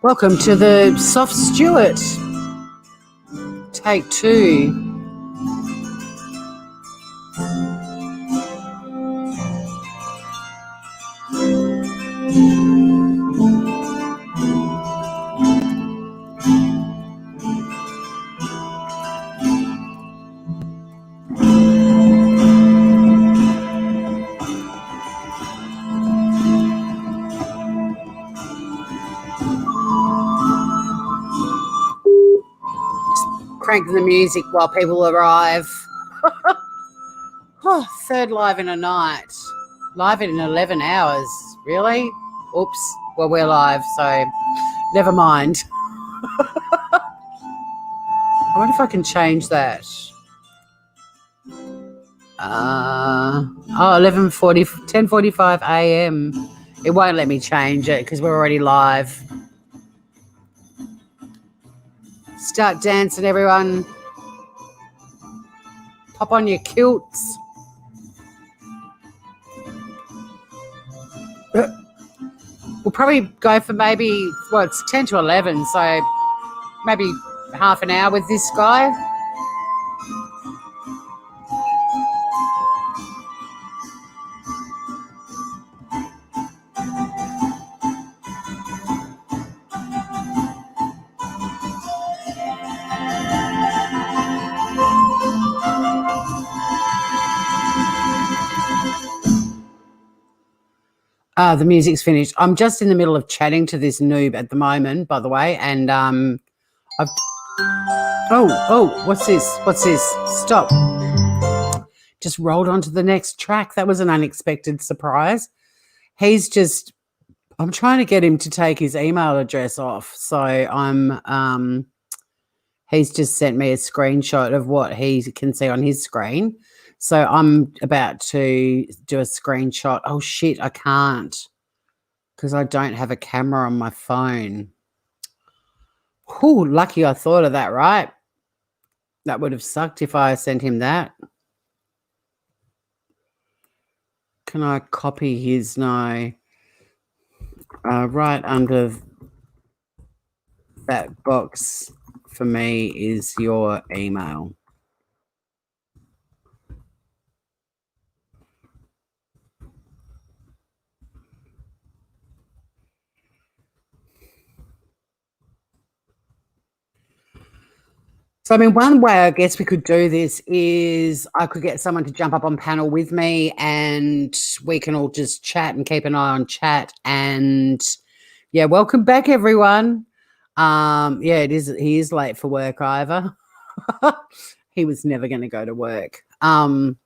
Welcome to the Soft Stewart. Take 2. Crank the music while people arrive. Oh, third live in a night. Live in 11 hours. Really? Oops. Well, we're live, so never mind. I wonder if I can change that. 10:45 a.m. It won't let me change it because we're already live. Start dancing, everyone. Pop on your kilts. We'll probably go for maybe, well, it's 10 to 11, so maybe half an hour with this guy. The music's finished. I'm just in the middle of chatting to this noob at the moment, by the way, and I've. Oh, what's this? Stop. Just rolled on to the next track. That was an unexpected surprise. I'm trying to get him to take his email address off. So he's just sent me a screenshot of what he can see on his screen. So I'm about to do a screenshot. Oh, shit, I can't because I don't have a camera on my phone. Ooh, lucky I thought of that, right? That would have sucked if I sent him that. Can I copy his? No. Right under that box for me is your email. So, I mean, one way I guess we could do this is I could get someone to jump up on panel with me and we can all just chat and keep an eye on chat. And yeah, welcome back, everyone. Yeah, it is. He is late for work, Ivor. He was never going to go to work. And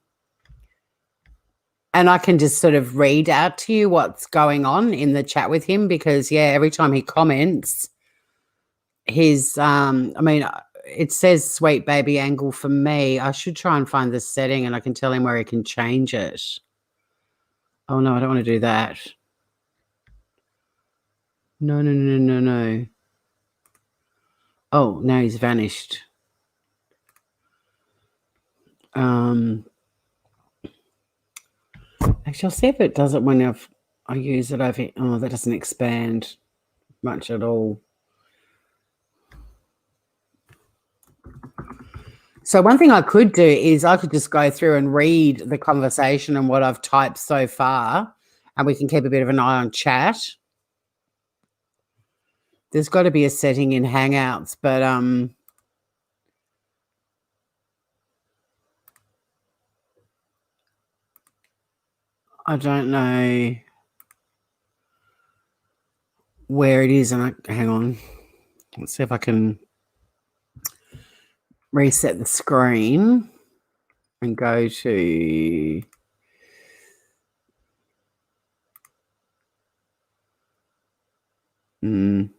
I can just sort of read out to you what's going on in the chat with him because, yeah, every time he comments, it says sweet baby angle for me. I should try and find the setting and I can tell him where he can change it. Oh, no, I don't want to do that. No. Oh, now he's vanished. Actually, I'll see if it does it when I use it over. Oh, that doesn't expand much at all. So one thing I could do is I could just go through and read the conversation and what I've typed so far, and we can keep a bit of an eye on chat. There's got to be a setting in Hangouts, but I don't know where it is. And hang on, let's see if I can reset the screen and go to pin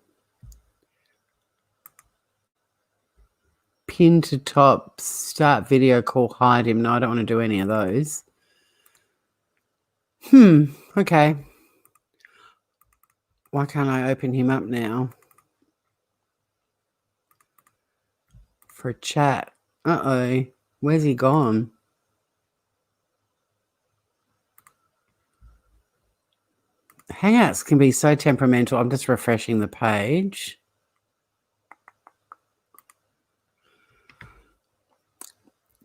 to top, start video call, hide him. No, I don't want to do any of those. Okay. Why can't I open him up now for a chat? Uh-oh. Where's he gone? Hangouts can be so temperamental. I'm just refreshing the page.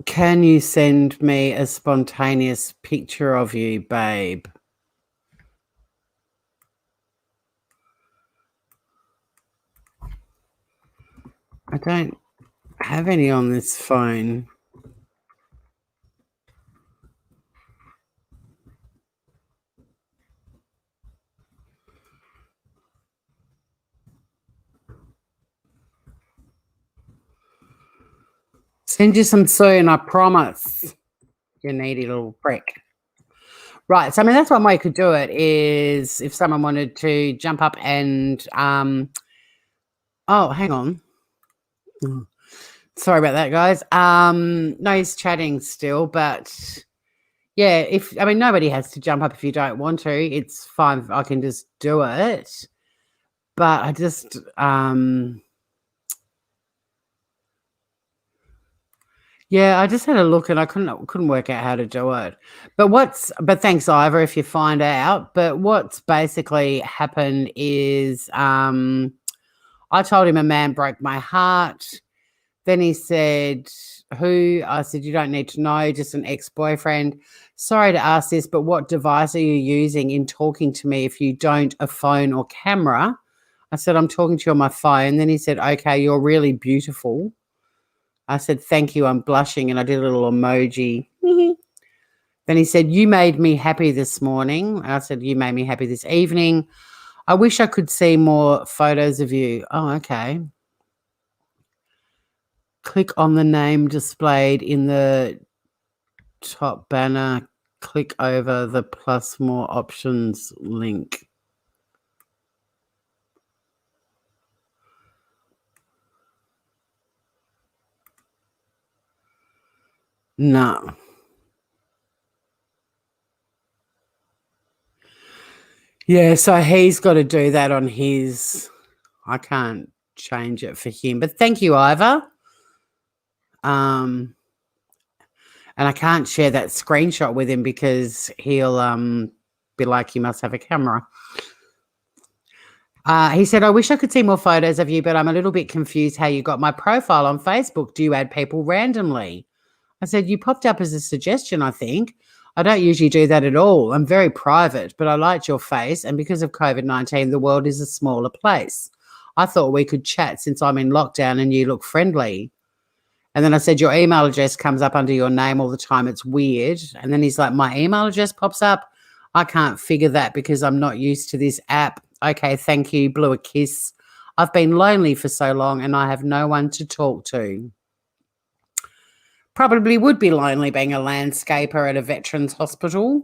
Can you send me a spontaneous picture of you, babe? I don't have any on this phone. Send you some soon, I promise. You needy little prick. Right. So, I mean, that's one way you could do it is if someone wanted to jump up and, oh, hang on. Sorry about that, guys. No, he's chatting still, but yeah, nobody has to jump up if you don't want to. It's fine. I can just do it. But I just, yeah, I just had a look and I couldn't work out how to do it. But thanks, Ivor, if you find out. But what's basically happened is I told him a man broke my heart. Then he said, who? I said, you don't need to know, just an ex-boyfriend. Sorry to ask this, but what device are you using in talking to me if you don't a phone or camera? I said, I'm talking to you on my phone. Then he said, okay, you're really beautiful. I said, thank you, I'm blushing, and I did a little emoji. Then he said, you made me happy this morning. I said, you made me happy this evening. I wish I could see more photos of you. Oh, okay. Click on the name displayed in the top banner. Click over the plus more options link. No. Yeah, so he's got to do that on his. I can't change it for him. But thank you, Ivor. And I can't share that screenshot with him because he'll be like, you must have a camera. He said, I wish I could see more photos of you, but I'm a little bit confused how you got my profile on Facebook. Do you add people randomly? I said, you popped up as a suggestion, I think. I don't usually do that at all. I'm very private, but I liked your face. And because of COVID-19, the world is a smaller place. I thought we could chat since I'm in lockdown and you look friendly. And then I said, your email address comes up under your name all the time. It's weird. And then he's like, my email address pops up. I can't figure that because I'm not used to this app. Okay, thank you. Blew a kiss. I've been lonely for so long and I have no one to talk to. Probably would be lonely being a landscaper at a veterans hospital.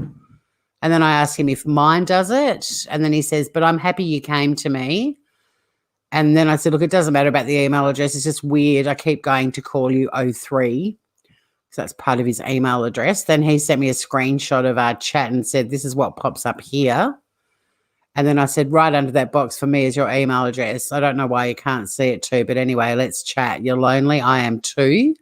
And then I asked him if mine does it. And then he says, but I'm happy you came to me. And then I said, look, it doesn't matter about the email address. It's just weird. I keep going to call you 03. So that's part of his email address. Then he sent me a screenshot of our chat and said, this is what pops up here. And then I said, right under that box for me is your email address. I don't know why you can't see it too. But anyway, let's chat. You're lonely. I am too.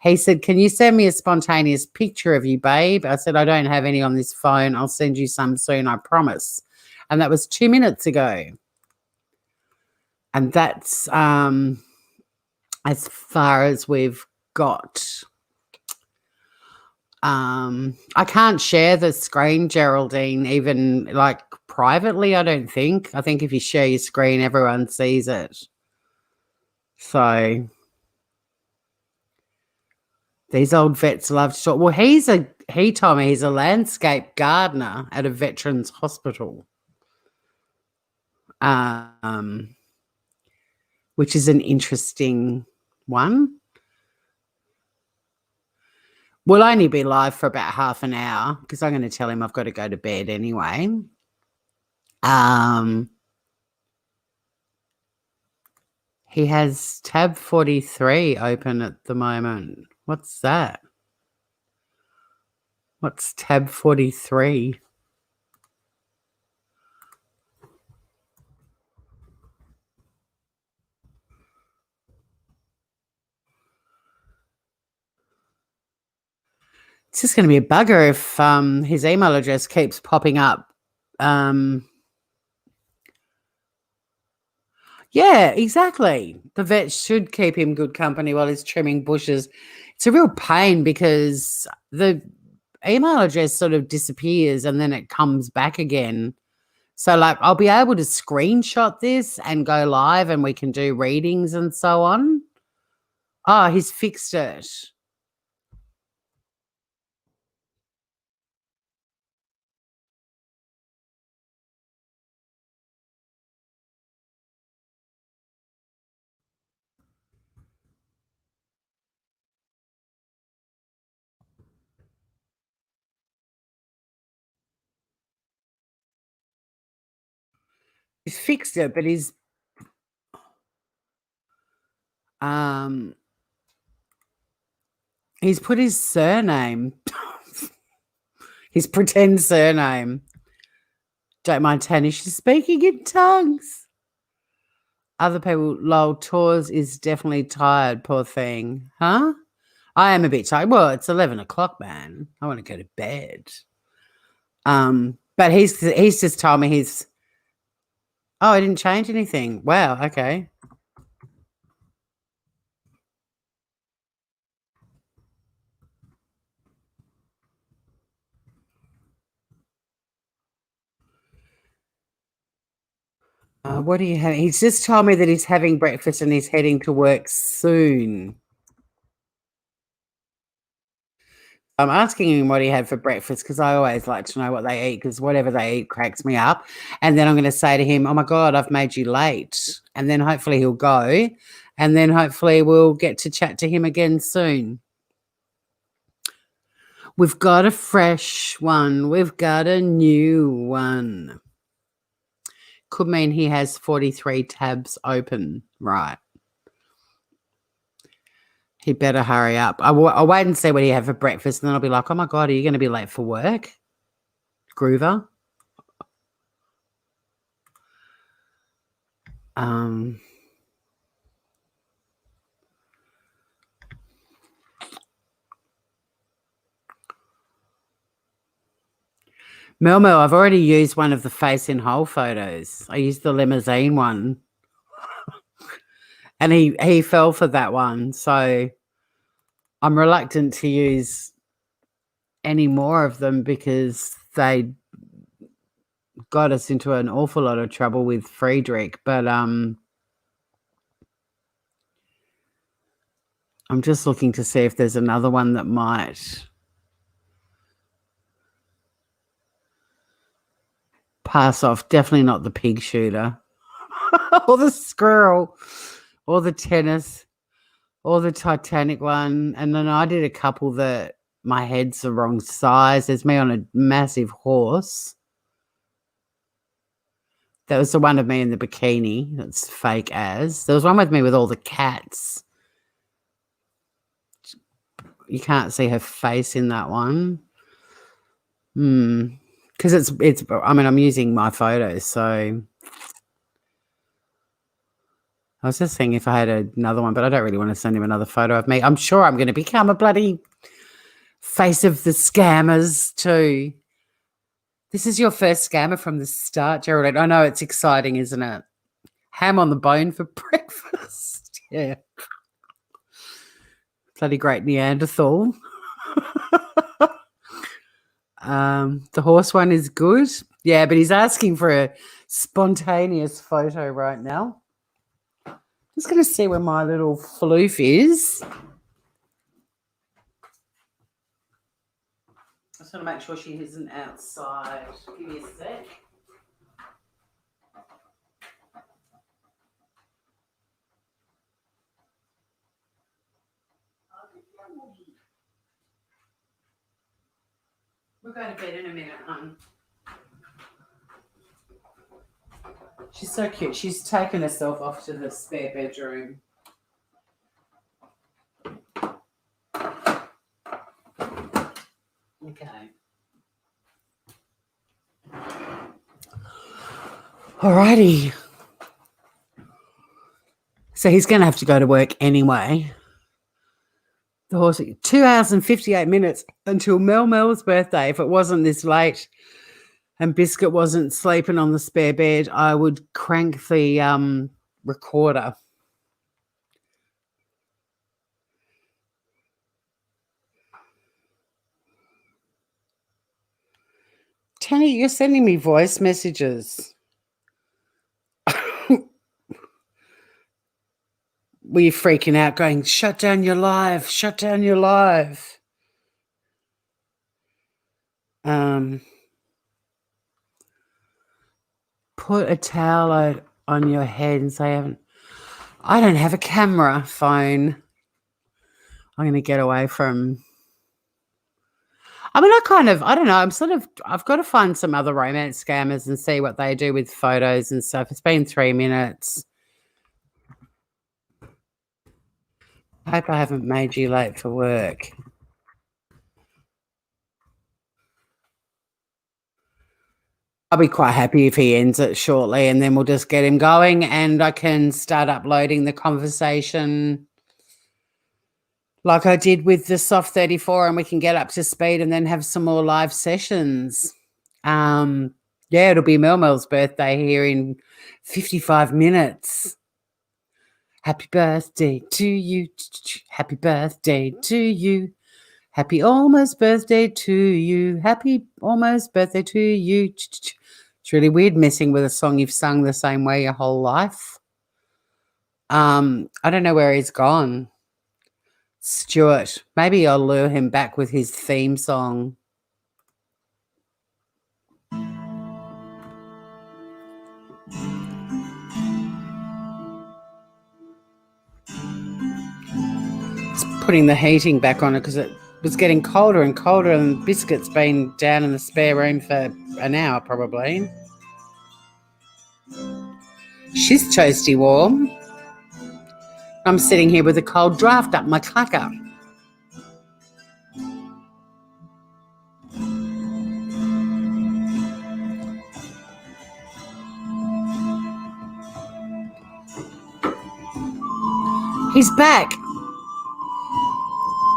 He said, can you send me a spontaneous picture of you, babe? I said, I don't have any on this phone. I'll send you some soon, I promise. And that was 2 minutes ago. And that's as far as we've got. I can't share the screen, Geraldine, even like privately, I don't think. I think if you share your screen, everyone sees it. So these old vets love to talk. Well, he told me he's a landscape gardener at a veterans hospital. Which is an interesting one. We'll only be live for about half an hour because I'm going to tell him I've got to go to bed anyway. He has tab 43 open at the moment. What's that? What's tab 43? It's just going to be a bugger if his email address keeps popping up Yeah, exactly. The vet should keep him good company while he's trimming bushes. It's a real pain because the email address sort of disappears and then it comes back again. So, like, I'll be able to screenshot this and go live and we can do readings and so on. Oh, he's fixed it. He's fixed it, but um he's put his surname, his pretend surname. Don't mind Tanya, she's speaking in tongues. Other people, lol, Tours is definitely tired, poor thing. Huh? I am a bit tired. Well, it's 11 o'clock, man. I want to go to bed. But he's just told me he's oh, I didn't change anything. Wow, okay. What do you have? He's just told me that he's having breakfast and he's heading to work soon. I'm asking him what he had for breakfast because I always like to know what they eat because whatever they eat cracks me up. And then I'm going to say to him, oh my God, I've made you late. And then hopefully he'll go. And then hopefully we'll get to chat to him again soon. We've got a fresh one. We've got a new one. Could mean he has 43 tabs open. Right. He better hurry up. I'll wait and see what he had for breakfast, and then I'll be like, oh, my God, are you going to be late for work, Groover? Mel, I've already used one of the face in whole photos. I used the limousine one. And he fell for that one. So I'm reluctant to use any more of them because they got us into an awful lot of trouble with Friedrich. But I'm just looking to see if there's another one that might pass off. Definitely not the pig shooter or the squirrel or the tennis or the Titanic one. And then I did a couple that my head's the wrong size. There's me on a massive horse. That was the one of me in the bikini. That's fake as. There was one with me with all the cats. You can't see her face in that one. Because it's. I mean, I'm using my photos, so I was just thinking if I had another one, but I don't really want to send him another photo of me. I'm sure I'm going to become a bloody face of the scammers too. This is your first scammer from the start, Geraldine. I know it's exciting, isn't it? Ham on the bone for breakfast. Yeah. Bloody great Neanderthal. The horse one is good. Yeah, but he's asking for a spontaneous photo right now. Just going to see where my little floof is. I just want to make sure she isn't outside. Give me a sec. We'll go to bed in a minute, hon. She's so cute. She's taken herself off to the spare bedroom. Okay. Alrighty. So he's going to have to go to work anyway. The horse, 2 hours and 58 minutes until Mel's birthday. If it wasn't this late and Biscuit wasn't sleeping on the spare bed, I would crank the recorder. Tanny, you're sending me voice messages. Were you freaking out going, shut down your live, shut down your live? Put a towel on your head and say, I don't have a camera phone. I'm going to get away from... I mean, I don't know. I've got to find some other romance scammers and see what they do with photos and stuff. It's been 3 minutes. I hope I haven't made you late for work. I'll be quite happy if he ends it shortly, and then we'll just get him going and I can start uploading the conversation like I did with the Soft 34, and we can get up to speed and then have some more live sessions. Yeah, it'll be Mel's birthday here in 55 minutes. Happy birthday to you. Happy birthday to you. Happy almost birthday to you. Happy almost birthday to you. It's really weird messing with a song you've sung the same way your whole life. I don't know where he's gone. Stuart, maybe I'll lure him back with his theme song. It's putting the heating back on it because it was getting colder and colder, and Biscuit's been down in the spare room for an hour probably. She's toasty warm. I'm sitting here with a cold draft up my clacker. He's back.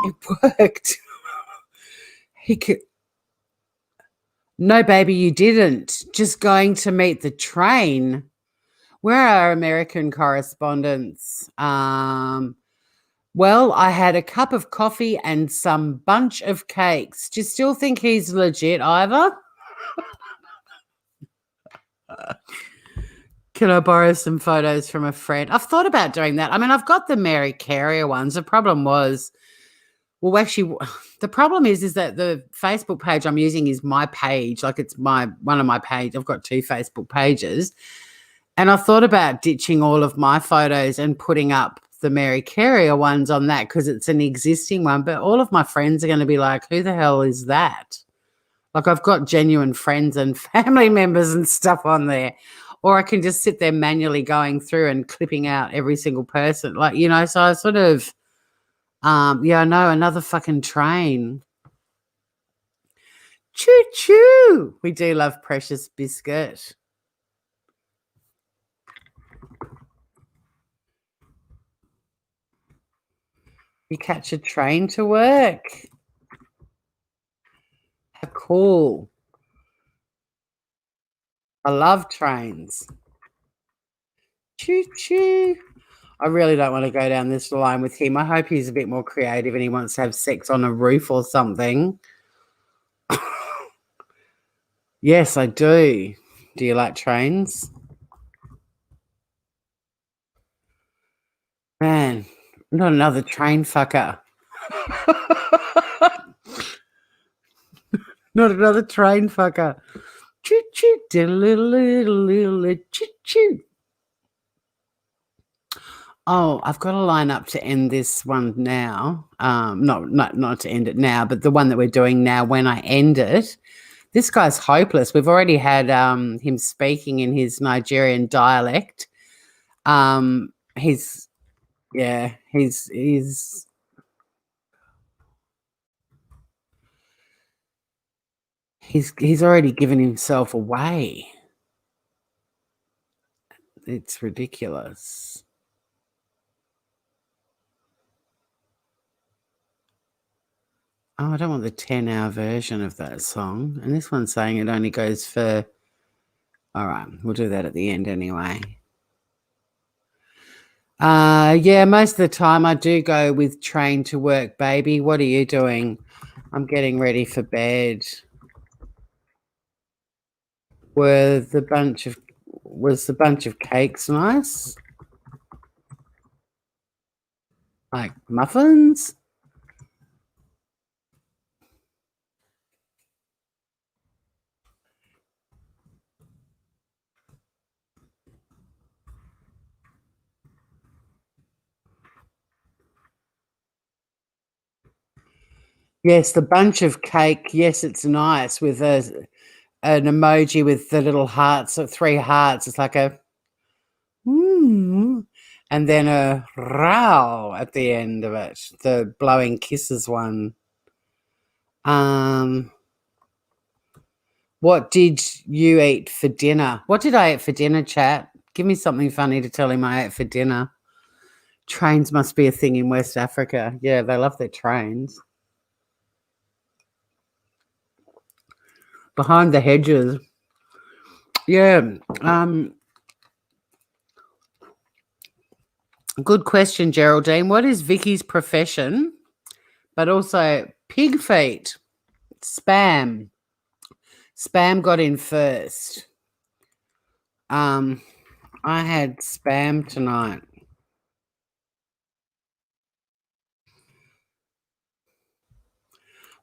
It worked. He could... No, baby, you didn't. Just going to meet the train. Where are our American correspondents? Well, I had a cup of coffee and some bunch of cakes. Do you still think he's legit, Ivor? Can I borrow some photos from a friend? I've thought about doing that. I mean, I've got the Mary Carrier ones. The problem was, well, actually, the problem is that the Facebook page I'm using is my page. Like, it's one of my page. I've got 2 Facebook pages. And I thought about ditching all of my photos and putting up the Mary Carrier ones on that because it's an existing one. But all of my friends are going to be like, who the hell is that? Like, I've got genuine friends and family members and stuff on there. Or I can just sit there manually going through and clipping out every single person. Like, you know, so I sort of, yeah, I know, another fucking train. Choo-choo. We do love Precious Biscuit. You catch a train to work. How cool. I love trains. Choo-choo. I really don't want to go down this line with him. I hope he's a bit more creative and he wants to have sex on a roof or something. Yes, I do. Do you like trains? Man, not another train fucker. Not another train fucker. Choo-choo, diddle-little, choo-choo. Oh, I've got a line up to end this one now. Not to end it now, but the one that we're doing now when I end it. This guy's hopeless. We've already had him speaking in his Nigerian dialect. He's already given himself away. It's ridiculous. Oh, I don't want the 10-hour version of that song. And this one's saying it only goes for... All right, we'll do that at the end anyway. Yeah, most of the time I do go with train to work, baby. What are you doing? I'm getting ready for bed. Was the bunch of cakes nice? Like muffins? Yes, the bunch of cake. Yes, it's nice with an emoji with the little hearts, three hearts. It's like a and then a row at the end of it. The blowing kisses one. Um, what did you eat for dinner? What did I eat for dinner, chat? Give me something funny to tell him I ate for dinner. Trains must be a thing in West Africa. Yeah, they love their trains. Behind the hedges. Yeah. Good question, Geraldine. What is Vicky's profession? But also pig feet. Spam. Spam got in first. I had spam tonight.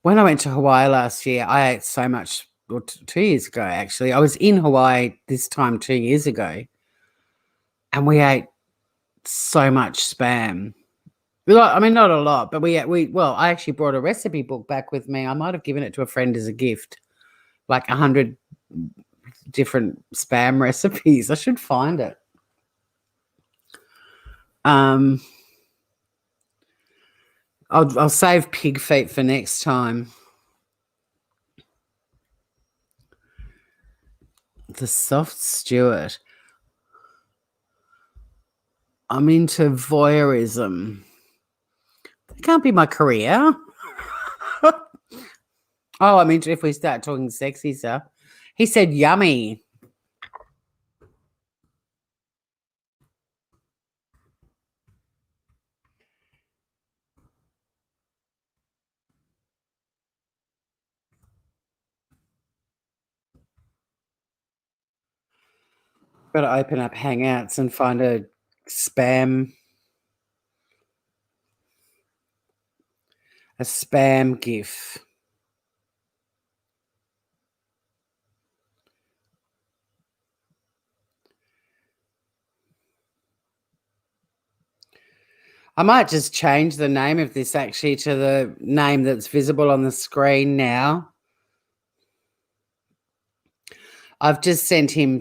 When I went to Hawaii last year, I ate so much. Well, 2 years ago, actually, I was in Hawaii this time 2 years ago, and we ate so much spam. I mean, not a lot, but well, I actually brought a recipe book back with me. I might have given it to a friend as a gift, like 100 different spam recipes. I should find it. I'll save pig feet for next time. The soft Stewart. I'm into voyeurism. It can't be my career. Oh, I mean, if we start talking sexy stuff. He said yummy. Got to open up Hangouts and find a spam GIF. I might just change the name of this actually to the name that's visible on the screen now. I've just sent him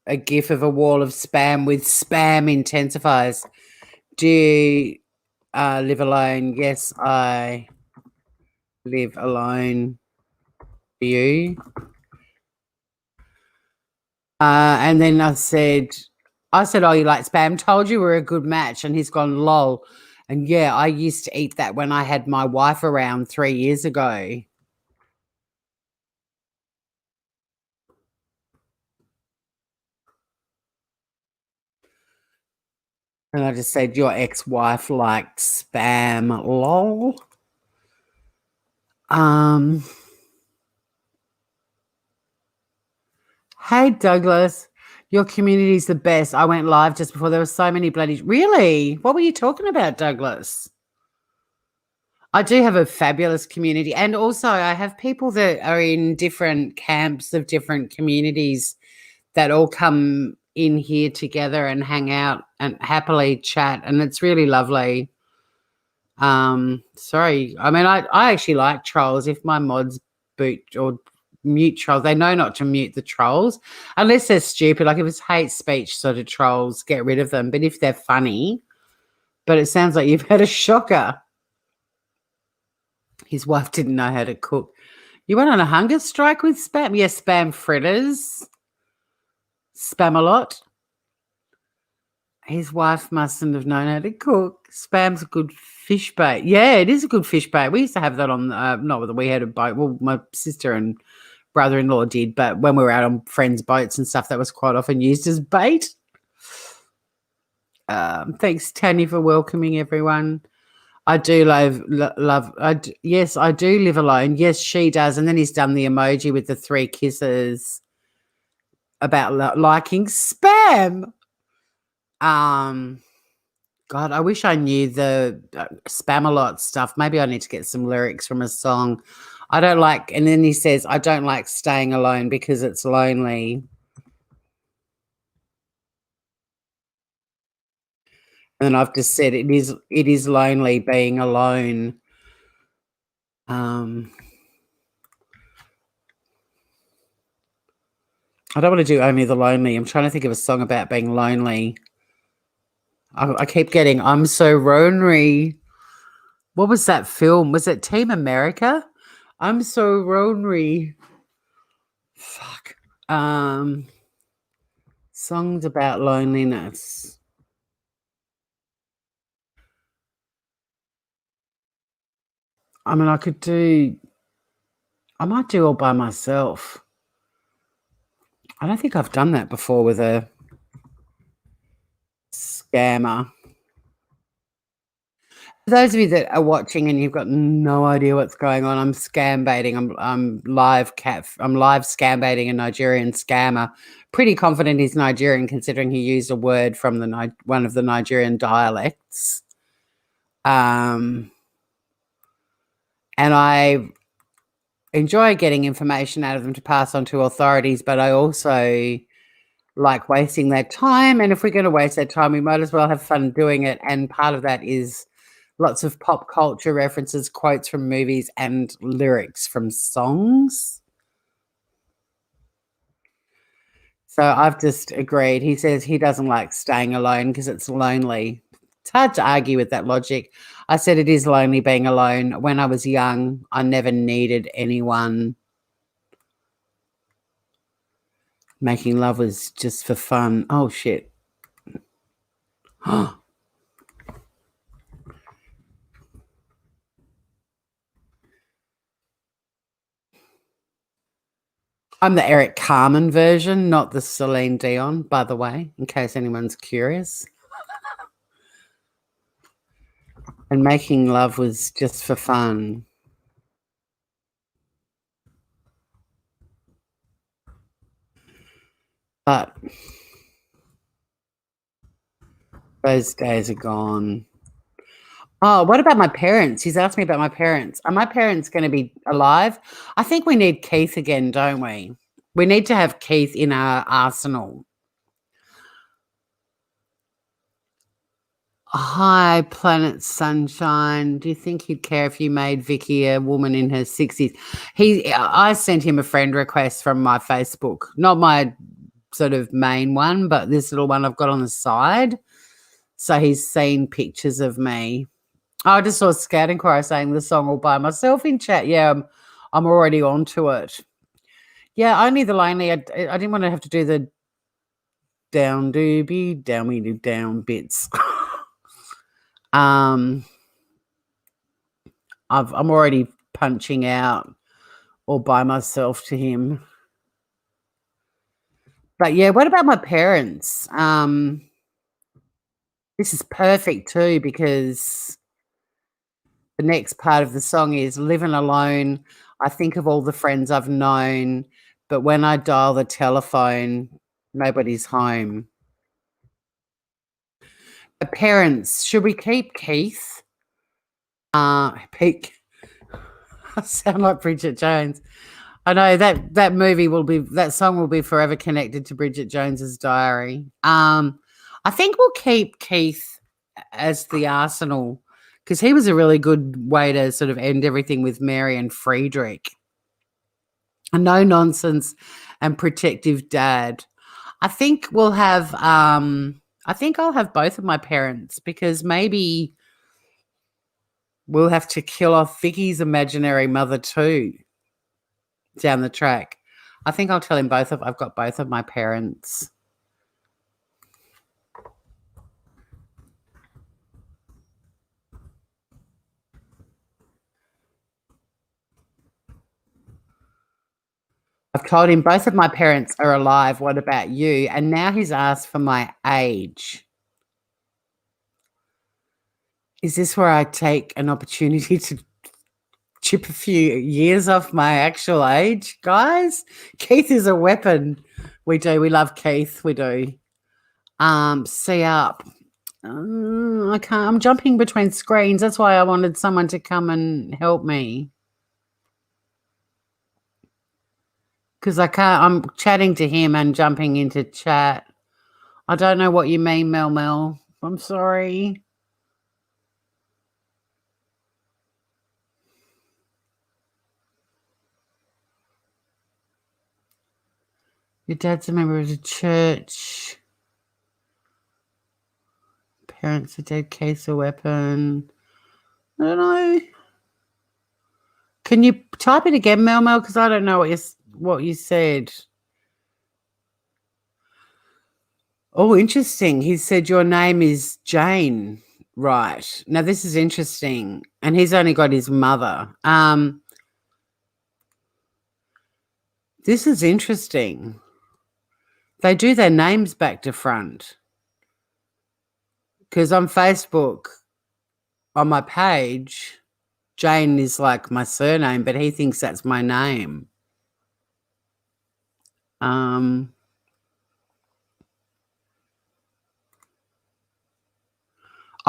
a GIF of a wall of spam with spam intensifiers. Do you live alone? Yes, I live alone. Do you? And then I said, oh, you like spam? Told you we're a good match. And he's gone, lol. And yeah, I used to eat that when I had my wife around 3 years ago. And I just said, your ex-wife likes spam, lol. Hey, Douglas, your community's the best. I went live just before. There were so many bloody... Really? What were you talking about, Douglas? I do have a fabulous community. And also I have people that are in different camps of different communities that all come in here together and hang out and happily chat. And it's really lovely. Sorry. I mean, I actually like trolls. If my mods boot or mute trolls, they know not to mute the trolls unless they're stupid. Like if it's hate speech sort of trolls, get rid of them. But if they're funny, but it sounds like you've had a shocker. His wife didn't know how to cook. You went on a hunger strike with spam? Yes, spam fritters. Spam a lot. His wife mustn't have known how to cook. Spam's a good fish bait. Yeah, it is a good fish bait. We used to have that on, not that we had a boat. Well, my sister and brother-in-law did, but when we were out on friends' boats and stuff, that was quite often used as bait. Thanks, Tanya, for welcoming everyone. I do love. Yes, I do live alone. Yes, she does. And then he's done the emoji with the 3 kisses about liking spam. Um, God, I wish I knew the Spam-A-Lot stuff. Maybe I need to get some lyrics from a song. I don't like, and then he says, I don't like staying alone because it's lonely. And I've just said it is lonely being alone. I don't want to do Only the Lonely. I'm trying to think of a song about being lonely. I keep getting I'm So Lonely. What was that film? Was it Team America? I'm so lonely. Fuck. Songs about loneliness. I mean, I might do All by Myself. I don't think I've done that before with a scammer. For those of you that are watching and you've got no idea what's going on, I'm scam baiting. I'm live scam baiting a Nigerian scammer. Pretty confident he's Nigerian, considering he used a word from one of the Nigerian dialects. And I enjoy getting information out of them to pass on to authorities, but I also like wasting their time. And if we're going to waste their time, we might as well have fun doing it. And part of that is lots of pop culture references, quotes from movies, and lyrics from songs. So I've just agreed. He says he doesn't like staying alone because it's lonely. It's hard to argue with that logic. I said it is lonely being alone. When I was young, I never needed anyone. Making love was just for fun. Oh, shit. I'm the Eric Carmen version, not the Celine Dion, by the way, in case anyone's curious. And making love was just for fun. But those days are gone. Oh, what about my parents? He's asked me about my parents. Are my parents going to be alive? I think we need Keith again, don't we? We need to have Keith in our arsenal. Hi, Planet Sunshine. Do you think he'd care if you made Vicky a woman in her 60s? I sent him a friend request from my Facebook, not my sort of main one, but this little one I've got on the side. So he's seen pictures of me. I just saw Scout Inquiry saying the song All by Myself in chat. Yeah, I'm already onto it. Yeah, Only the Lonely. I didn't want to have to do the down doobie, down we do down bits. I'm already punching out All by Myself to him. But yeah, what about my parents? This is perfect too, because the next part of the song is living alone. I think of all the friends I've known, but when I dial the telephone, nobody's home. The parents, should we keep Keith? Pete. I sound like Bridget Jones. I know that movie that song will be forever connected to Bridget Jones's diary. I think we'll keep Keith as the arsenal because he was a really good way to sort of end everything with Mary and Friedrich. A no nonsense and protective dad. I think we'll have I think I'll have both of my parents because maybe we'll have to kill off Vicky's imaginary mother too down the track. I think I'll tell him I've got both of my parents. I've told him both of my parents are alive. What about you? And now he's asked for my age. Is this where I take an opportunity to chip a few years off my actual age, guys? Keith is a weapon. We do. We love Keith. We do. See up. I can't. I'm jumping between screens. That's why I wanted someone to come and help me. Because I can't. I'm chatting to him and jumping into chat. I don't know what you mean, Mel. I'm sorry. Your dad's a member of the church. Parents are dead. Case a weapon. I don't know. Can you type it again, Mel? Because I don't know what you said. Oh, interesting. He said your name is Jane. Right. Now this is interesting. And he's only got his mother. This is interesting. They do their names back to front. Because on Facebook, on my page, Jane is like my surname, but he thinks that's my name. I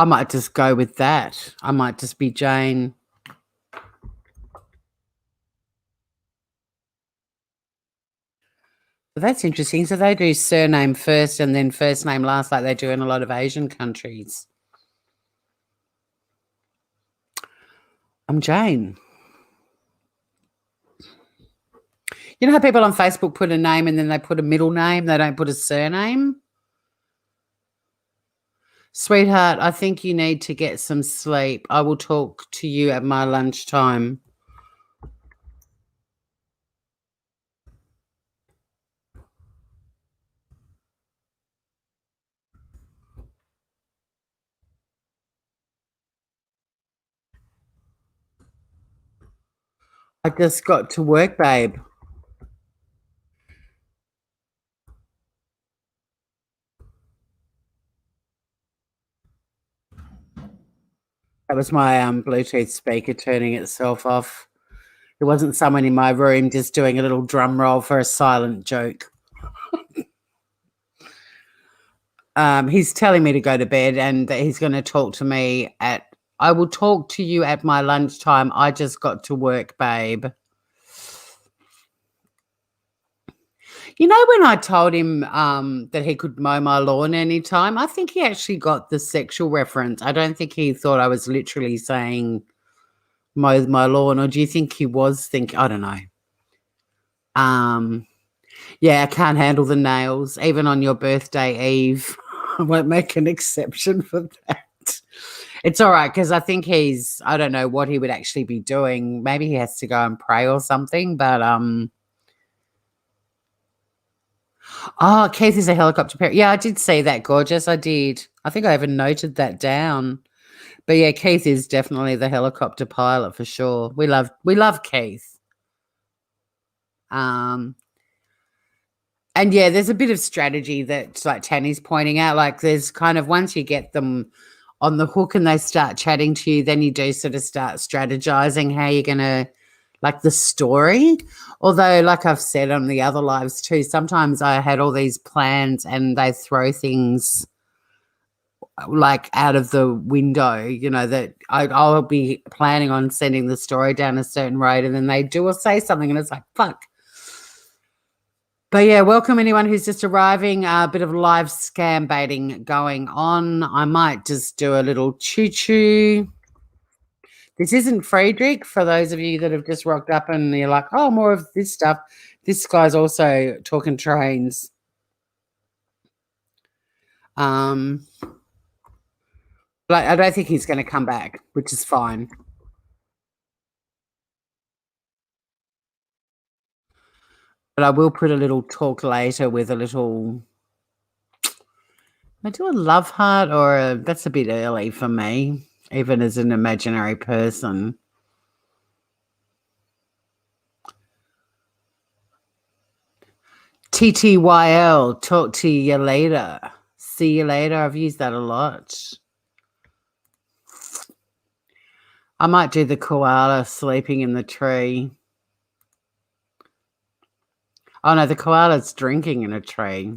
might just go with that. I might just be Jane. But that's interesting. So they do surname first and then first name last, like they do in a lot of Asian countries. I'm Jane. You know how people on Facebook put a name and then they put a middle name? They don't put a surname? Sweetheart, I think you need to get some sleep. I will talk to you at my lunchtime. I just got to work, babe. That was my Bluetooth speaker turning itself off. It wasn't someone in my room just doing a little drum roll for a silent joke. He's telling me to go to bed and that he's going to talk to me I will talk to you at my lunchtime. I just got to work, babe. You know, when I told him that he could mow my lawn anytime, I think he actually got the sexual reference. I don't think he thought I was literally saying mow my lawn, or do you think he was thinking? I don't know. Yeah, I can't handle the nails, even on your birthday eve. I won't make an exception for that. It's all right because I think I don't know what he would actually be doing. Maybe he has to go and pray or something, but oh, Keith is a helicopter parent. Yeah, I did see that, gorgeous. I did. I think I even noted that down. But yeah, Keith is definitely the helicopter pilot for sure. We love Keith. And yeah, there's a bit of strategy that like Tanny's pointing out. Like there's kind of once you get them on the hook and they start chatting to you, then you do sort of start strategizing how you're gonna like the story. Although, like I've said on the other lives too, sometimes I had all these plans and they throw things like out of the window, you know, that I'll be planning on sending the story down a certain road and then they do or say something and it's like, fuck. But yeah, welcome anyone who's just arriving. A bit of live scam baiting going on. I might just do a little choo-choo. This isn't Friedrich, for those of you that have just rocked up and you're like, oh, more of this stuff. This guy's also talking trains. But I don't think he's going to come back, which is fine. But I will put a little talk later with a little. I do a love heart, or that's a bit early for me, even as an imaginary person. TTYL, talk to you later. See you later. I've used that a lot. I might do the koala sleeping in the tree. Oh, no, the koala's drinking in a tree.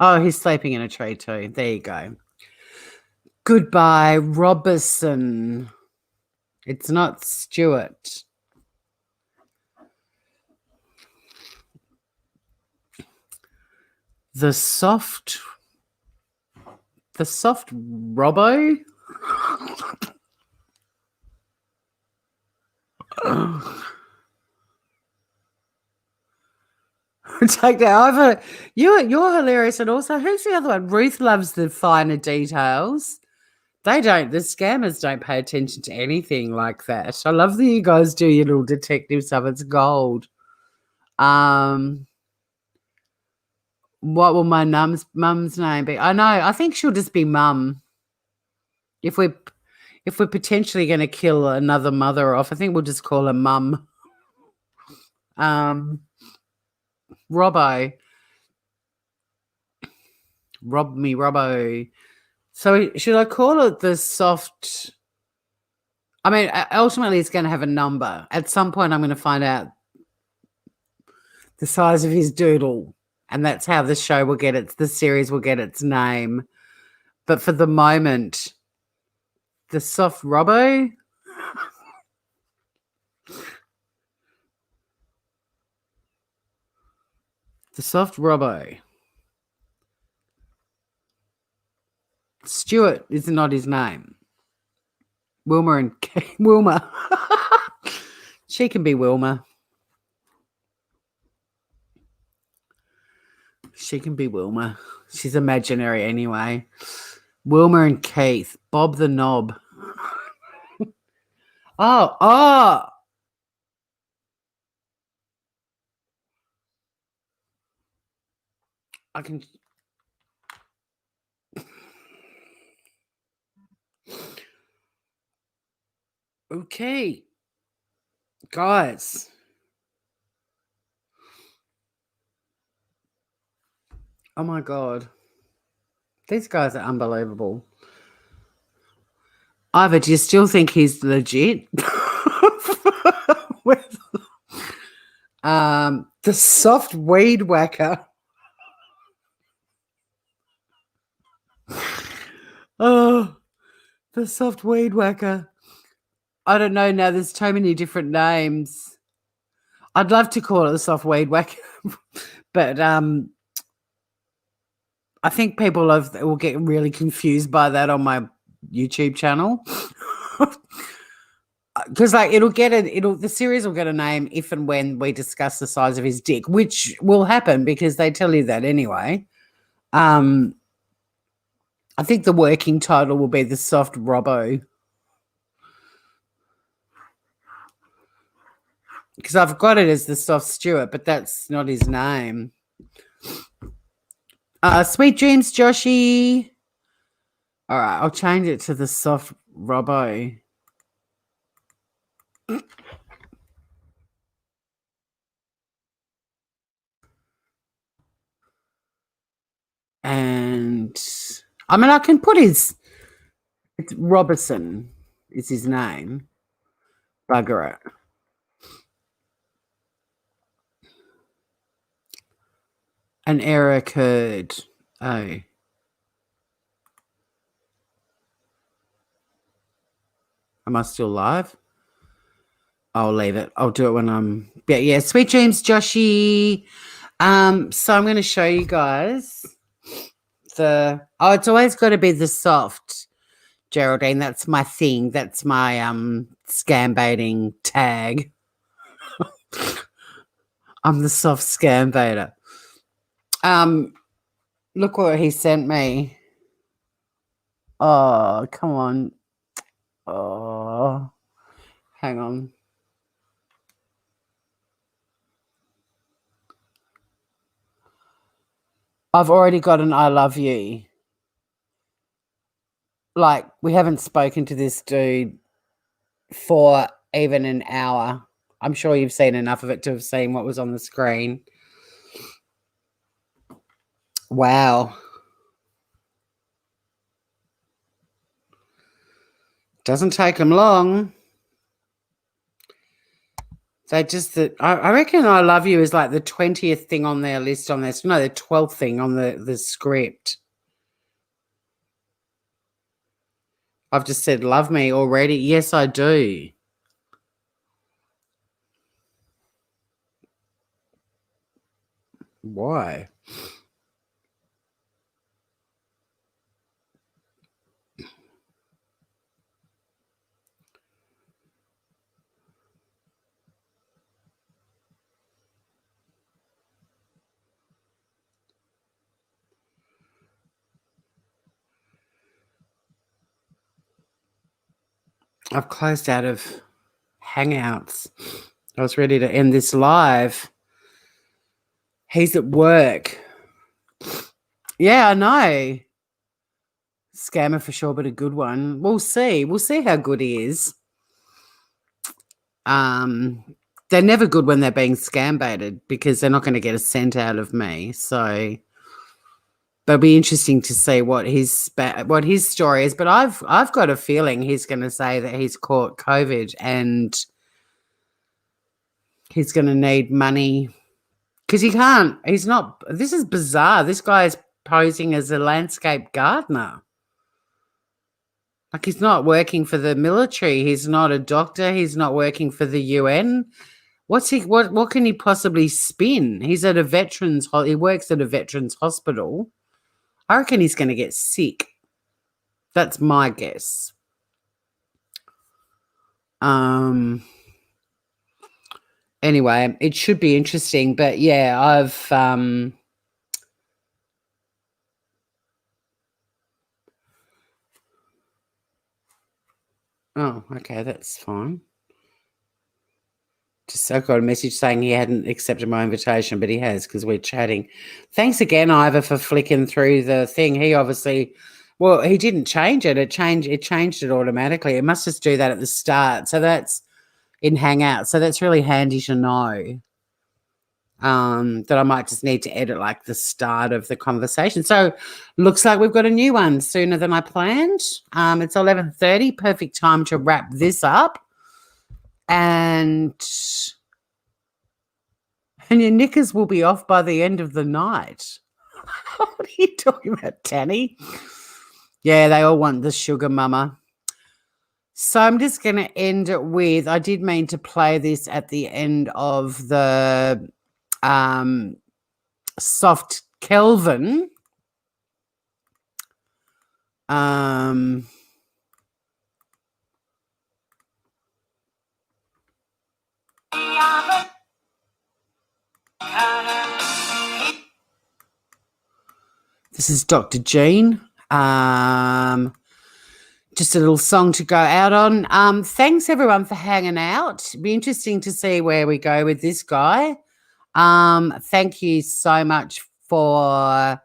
Oh, he's sleeping in a tree too. There you go. Goodbye, Robertson. It's not Stuart. The soft Robbo. Take that over. You're hilarious, and also who's the other one? Ruth loves the finer details. They don't. The scammers don't pay attention to anything like that. I love that you guys do your little detective stuff. It's gold. What will my mum's name be? I know. I think she'll just be Mum. If we're potentially going to kill another mother off, I think we'll just call her Mum. Robbo. Rob me, Robbo. So should I call it the soft? I mean, ultimately, it's going to have a number. At some point, I'm going to find out the size of his doodle, and that's how the show will get its, the series will get its name. But for the moment, the soft Robbo. The soft Robbo. Stuart is not his name. Wilma and Wilma. She can be Wilma. She can be Wilma. She's imaginary anyway. Wilma and Keith. Bob the Knob. Oh. I can. Okay. Guys. Oh my God. These guys are unbelievable. Ivor, do you still think he's legit? The soft weed whacker. Oh, the soft weed whacker. I don't know now. There's so many different names. I'd love to call it the soft weed whacker, but I think people will get really confused by that on my YouTube channel. Because the series will get a name if and when we discuss the size of his dick, which will happen because they tell you that anyway. I think the working title will be the soft Robbo. Because I've got it as the soft Stuart, but that's not his name. Sweet dreams, Joshy. All right, I'll change it to the soft Robbo. And I mean, I can put it's Robertson is his name. Bugger it. An error occurred. Oh. Am I still live? I'll leave it. I'll do it when I'm... Yeah. Sweet dreams, Joshy. So I'm going to show you guys it's always got to be the soft, Geraldine. That's my thing. That's my scam baiting tag. I'm the soft scam baiter. Look what he sent me. Oh, come on. Oh, hang on. I've already got an I love you. Like, we haven't spoken to this dude for even an hour. I'm sure you've seen enough of it to have seen what was on the screen. Wow. Doesn't take them long. They just, I reckon I Love You is like the 20th thing on their list on this. No, the 12th thing on the script. I've just said love me already. Yes, I do. Why? I've closed out of Hangouts. I was ready to end this live. He's at work. Yeah, I know. Scammer for sure, but a good one. We'll see. We'll see how good he is. They're never good when they're being scam baited because they're not going to get a cent out of me. So it'll be interesting to see what his story is. But I've got a feeling he's going to say that he's caught COVID and he's going to need money because he can't. He's not. This is bizarre. This guy's posing as a landscape gardener. Like he's not working for the military. He's not a doctor. He's not working for the UN. What can he possibly spin? He's at a veterans. He works at a veterans hospital. I reckon he's going to get sick. That's my guess. Anyway, it should be interesting. But yeah, I've oh, okay, that's fine. Just I got a message saying he hadn't accepted my invitation, but he has because we're chatting. Thanks again, Ivor, for flicking through the thing. He obviously, well, he didn't change it. It changed it automatically. It must just do that at the start. So that's in Hangout. So that's really handy to know. That I might just need to edit like the start of the conversation. So looks like we've got a new one sooner than I planned. It's 11:30, perfect time to wrap this up. And your knickers will be off by the end of the night. What are you talking about, Tanny? Yeah, they all want the sugar mama. So I'm just going to end it with, I did mean to play this at the end of the soft Kelvin. This is Dr. Jean. Just a little song to go out on. Thanks, everyone, for hanging out. It'd be interesting to see where we go with this guy. Thank you so much for...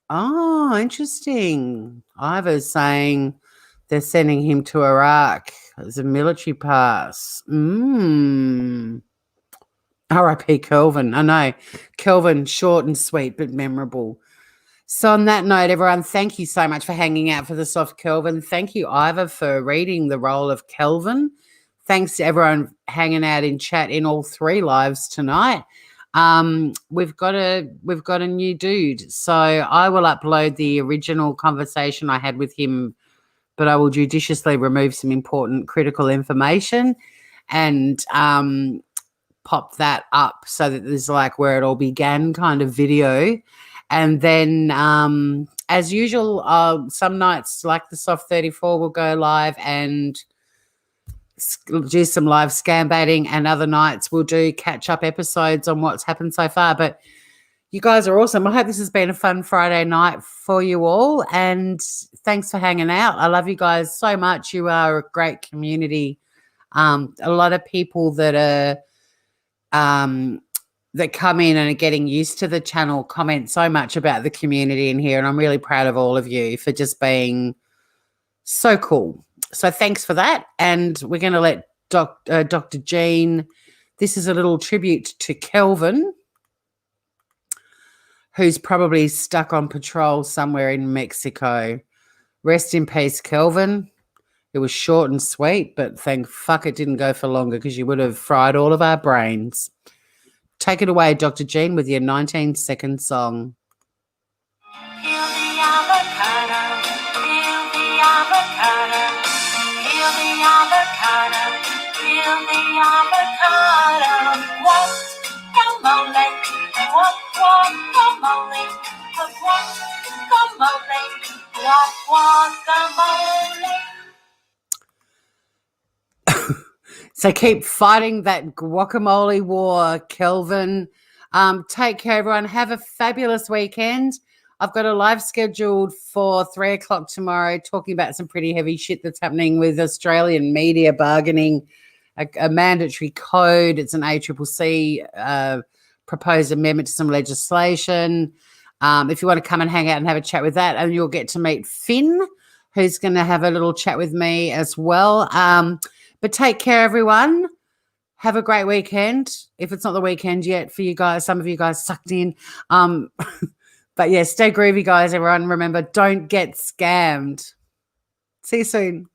Oh, interesting. Ivor's saying they're sending him to Iraq as a military pass. R.I.P. Kelvin. I know. Kelvin, short and sweet, but memorable. So on that note, everyone, thank you so much for hanging out for the soft Kelvin. Thank you, Ivor, for reading the role of Kelvin. Thanks to everyone hanging out in chat in all three lives tonight. We've got a new dude. So I will upload the original conversation I had with him, but I will judiciously remove some important critical information and pop that up so that there's like where it all began kind of video. And then as usual, some nights like the Soft 34 will go live and do some live scam baiting, and other nights we'll do catch-up episodes on what's happened so far. But you guys are awesome. I hope this has been a fun Friday night for you all, and thanks for hanging out. I love you guys so much. You are a great community. A lot of people that are that come in and are getting used to the channel comment so much about the community in here, and I'm really proud of all of you for just being so cool. So thanks for that, and we're going to let Dr. Jean, this is a little tribute to Kelvin, who's probably stuck on patrol somewhere in Mexico. Rest in peace, Kelvin. It was short and sweet, but thank fuck it didn't go for longer because you would have fried all of our brains. Take it away, Dr. Jean, with your 19-second song. Peel the avocado, peel the avocado, peel the avocado, peel the avocado. Guacamole, guacamole, guacamole. So keep fighting that guacamole war, Kelvin. Take care, everyone. Have a fabulous weekend. I've got a live scheduled for 3 o'clock tomorrow talking about some pretty heavy shit that's happening with Australian media bargaining, a mandatory code. It's an ACCC proposed amendment to some legislation. If you want to come and hang out and have a chat with that, and you'll get to meet Finn, who's going to have a little chat with me as well. But take care, everyone. Have a great weekend. If it's not the weekend yet for you guys, some of you guys sucked in. But yeah, stay groovy, guys, everyone. Remember, don't get scammed. See you soon.